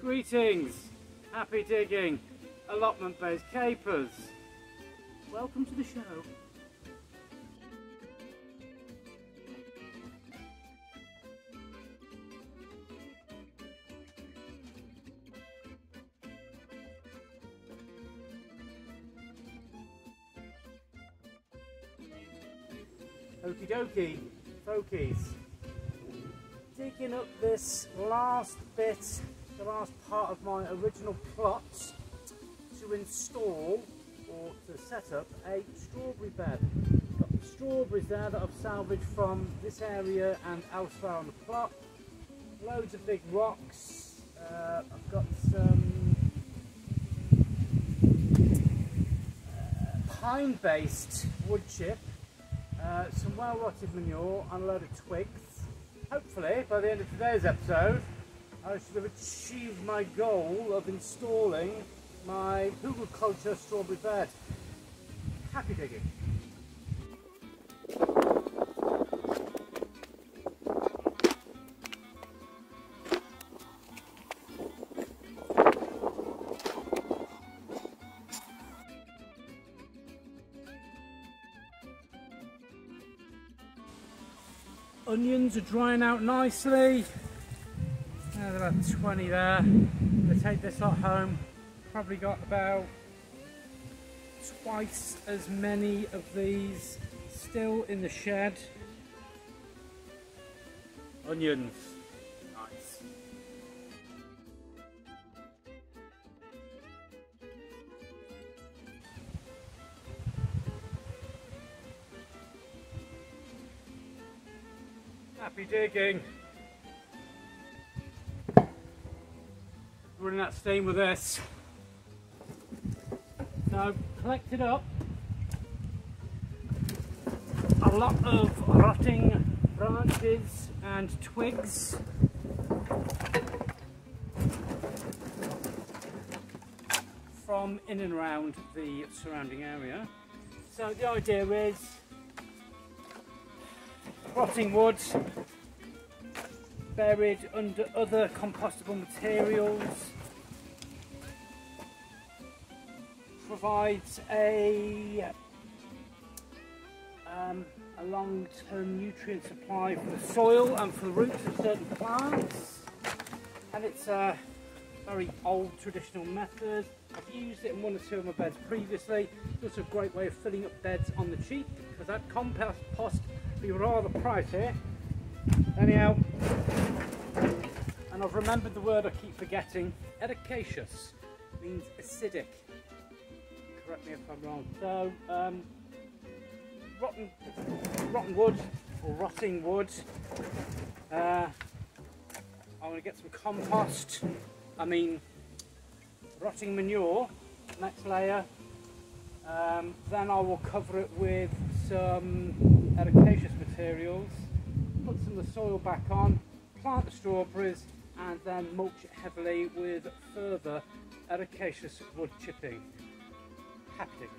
Greetings, happy digging, allotment based capers. Welcome to the show. Okie dokie, folkies. Digging up this last bit, the last part of my original plot to install or to set up a strawberry bed. Got strawberries there that I've salvaged from this area and elsewhere on the plot. Loads of big rocks. I've got some pine-based wood chip, some well-rotted manure and a load of twigs. Hopefully, by the end of today's episode, I should have achieved my goal of installing my Hügelkultur strawberry bed. Happy digging. Onions are drying out nicely. There's about 20 there. I'm going to take this lot home. Probably got about twice as many of these still in the shed. Onions. Nice. Happy digging. Running out of steam with this. So I've collected up a lot of rotting branches and twigs. From in and around the surrounding area. So the idea is rotting wood buried under other compostable materials provides a long-term nutrient supply for the soil and for the roots of certain plants, and it's a very old traditional method. I've used it in one or two of my beds previously. It's also a great way of filling up beds on the cheap, because that compost be rather pricey. Anyhow, and I've remembered the word I keep forgetting. Ericaceous means acidic. Correct me if I'm wrong. So rotten wood or rotting wood. I'm going to get some compost. I mean rotting manure. Next layer. Then I will cover it with some ericaceous materials, put some of the soil back on, plant the strawberries, and then mulch it heavily with further ericaceous wood chipping. Happy digging.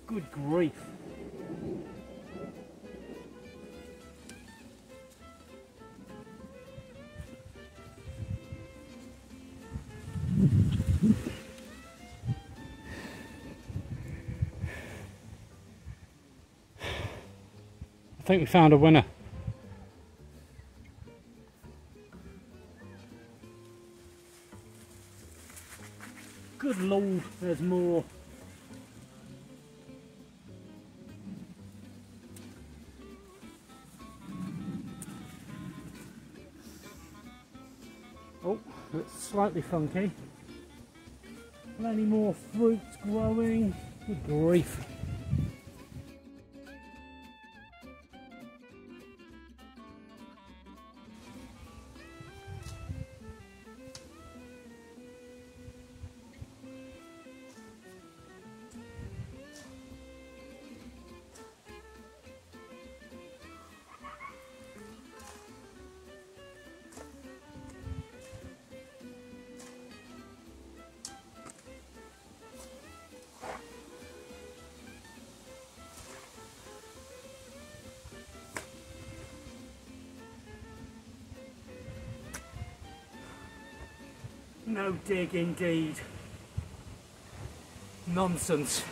Good grief. I think we found a winner. Good lord, there's more. Oh, it's slightly funky. Plenty more fruits growing. Good grief. No dig indeed. Nonsense.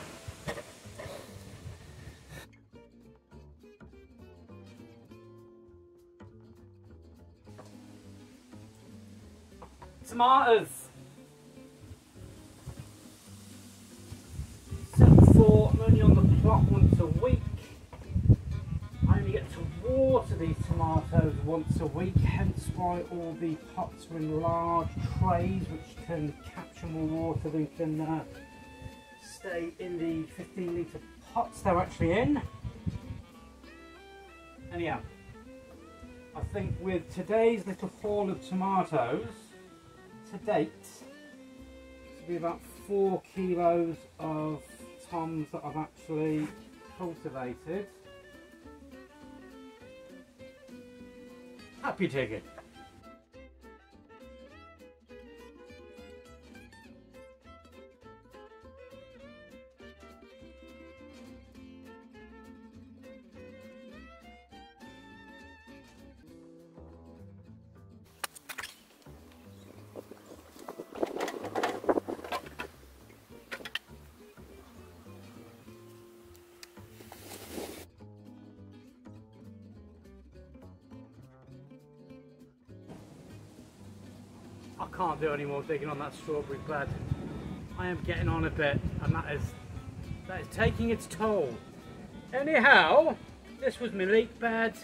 Tomatoes. 7:04, I'm only on the clock once a week. I only get to water these tomatoes once a week, hence why all the pots are in large trays which can capture more water than can stay in the 15-litre pots they're actually in. Anyhow, I think with today's little haul of tomatoes, to date, this will be about 4 kilos of toms that I've actually cultivated. Happy digging. I can't do any more digging on that strawberry bed. I am getting on a bit, and that is taking its toll. Anyhow, this was my leek bed,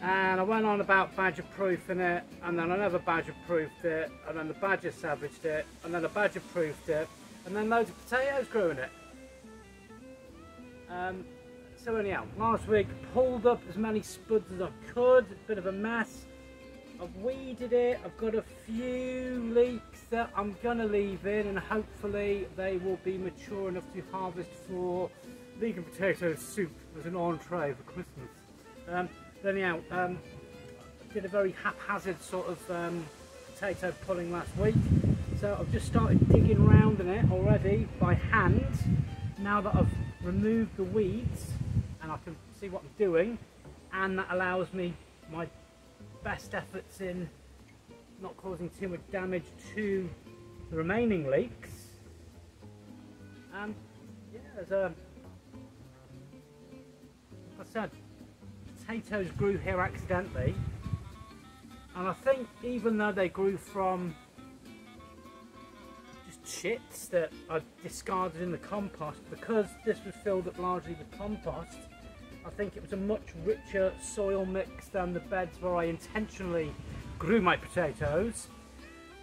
and I went on about badger proofing it, and then another badger proofed it, and then the badger savaged it, and then the badger proofed it, and then loads of potatoes grew in it. So anyhow, last week pulled up as many spuds as I could, a bit of a mess. I've weeded it, I've got a few leeks that I'm going to leave in, and hopefully they will be mature enough to harvest for leek and potato soup as an entree for Christmas. But anyhow, I did a very haphazard sort of potato pulling last week, so I've just started digging around in it already by hand, now that I've removed the weeds and I can see what I'm doing, and that allows me my best efforts in not causing too much damage to the remaining leeks. And yeah, like I said, potatoes grew here accidentally, and I think even though they grew from just chits that I discarded in the compost, because this was filled up largely with compost, I think it was a much richer soil mix than the beds where I intentionally grew my potatoes,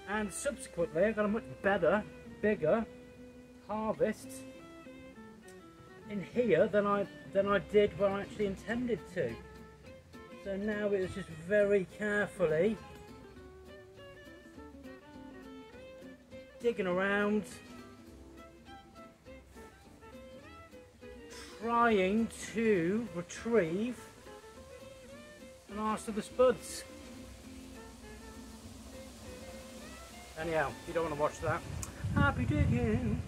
and subsequently I got a much better, bigger harvest in here than I did where I actually intended to. So now it was just very carefully digging around, trying to retrieve the last of the spuds. Anyhow, you don't want to watch that. Happy digging!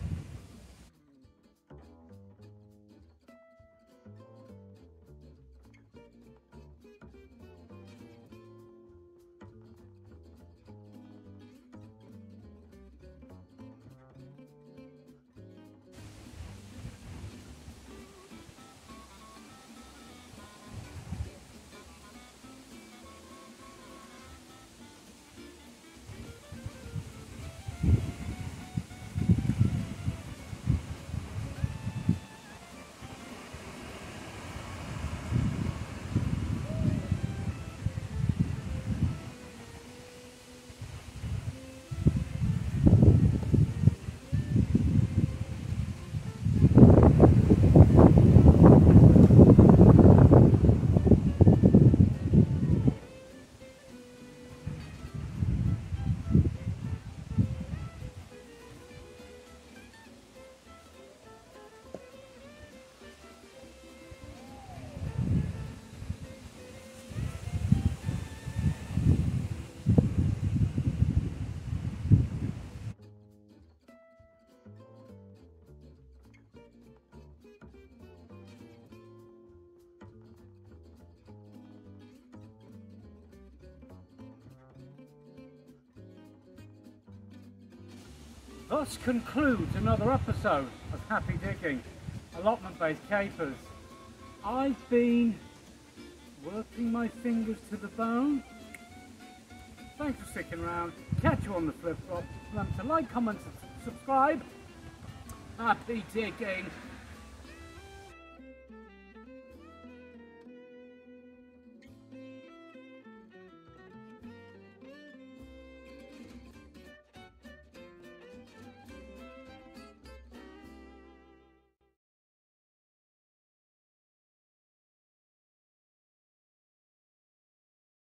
thus concludes another episode of Happy Digging, allotment based capers. I've been working my fingers to the bone. Thanks for sticking around. Catch you on the flip flop. Remember to like, comment, subscribe. Happy digging.